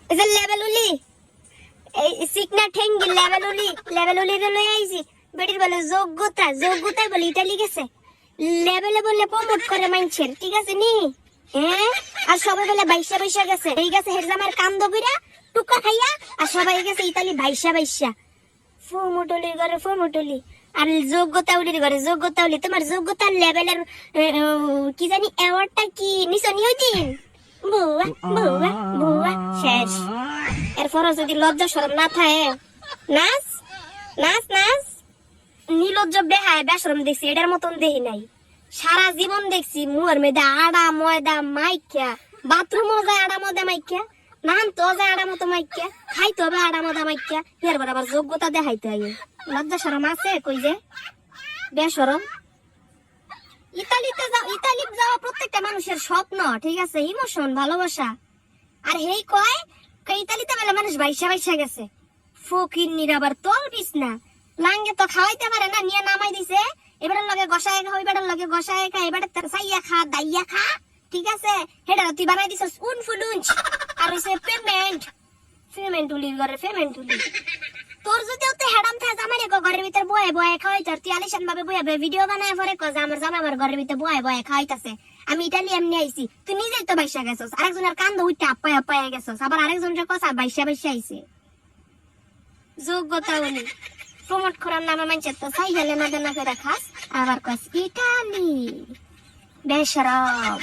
এই যে লেবেলুলি এই সিকনা ঠেঙ্গি লেবেলুলি রে লই আইছি বেটির বলে যোগ্যতা বলে ইতালি গেছে লেভেলে বললে প্রমোট করে মাইনছেন ঠিক আছে নি হ্যাঁ আর সবাই বলে বাইশা গেছে এই গেছে হেরজামের কান্দ কইরা টুকা খাইয়া আর সবাই গেছে ইতালি বাইশা ফোমোটলি আর যোগ্যতাউলি তোমার যোগ্যতার লেভেলের কি জানি অ্যাওয়ার্ডটা কি নিছো নি ওই দিন বুয়া শেষ এরপর যদি লজ্জা শরম না থাকে নাচ নিলজ্জ বেহায় বেশরম দেখছি এটার মতন দেখি নাই সারা জীবন দেখছি মুয়ের মেয়েদা আড়া ময়দা মাইকা বাথরুমও যায় আড়া ময়দা মাইকা নান তো যায় আড়া মতো মাইকা খাইতে হবে আড়া ময়দা মাইকা এর পর আবার যোগ্যতা দেখাইতে হয় লজ্জা শরম আছে কই যে বেশরম ইতালি যাওয়া প্রত্যেকটা মানুষের স্বপ্ন ঠিক আছে ইমোশন ভালোবাসা আর হেই কয় ইতালিতে বেলা মানুষ বাইশা গেছে ফকির আবার তল বিছ না লাঙ্গে তো খাওয়াইতে পারে না নিয়ে নামাই দিছে এবারের লগে গসায় খা ওইবারের লগে গসায় খা এবারে তার সাইয়া খা দাইয়া খা ঠিক আছে হেডা তুই বানাই দিছস উনফুলুঞ্চ আর হইছে পেমেন্ট উলি তোর যদি ওতে হেডাম থাকে আমার এক ঘরের ভিতর বয়ে খাওয়াইতে আর তুই আলিশান ভাবে বয়ে ভিডিও বানায় পরে কজ আমার জামা আমার ঘরের ভিতর বয়ে খাওয়াইতাছে আমি ইটালি এমনি আইছি তুই নিজেই তো বাইশা গেছস আরেকজনের কান্দ উঠতে আপ্পায় গেছস আবার আরেকজনের কথা বাইশা আইছে যোগ্যতা উনি প্রমোট করার নামে মানছে তো সাই গেলে না দেনা করে খাস আবার কস ইটালি বেশরম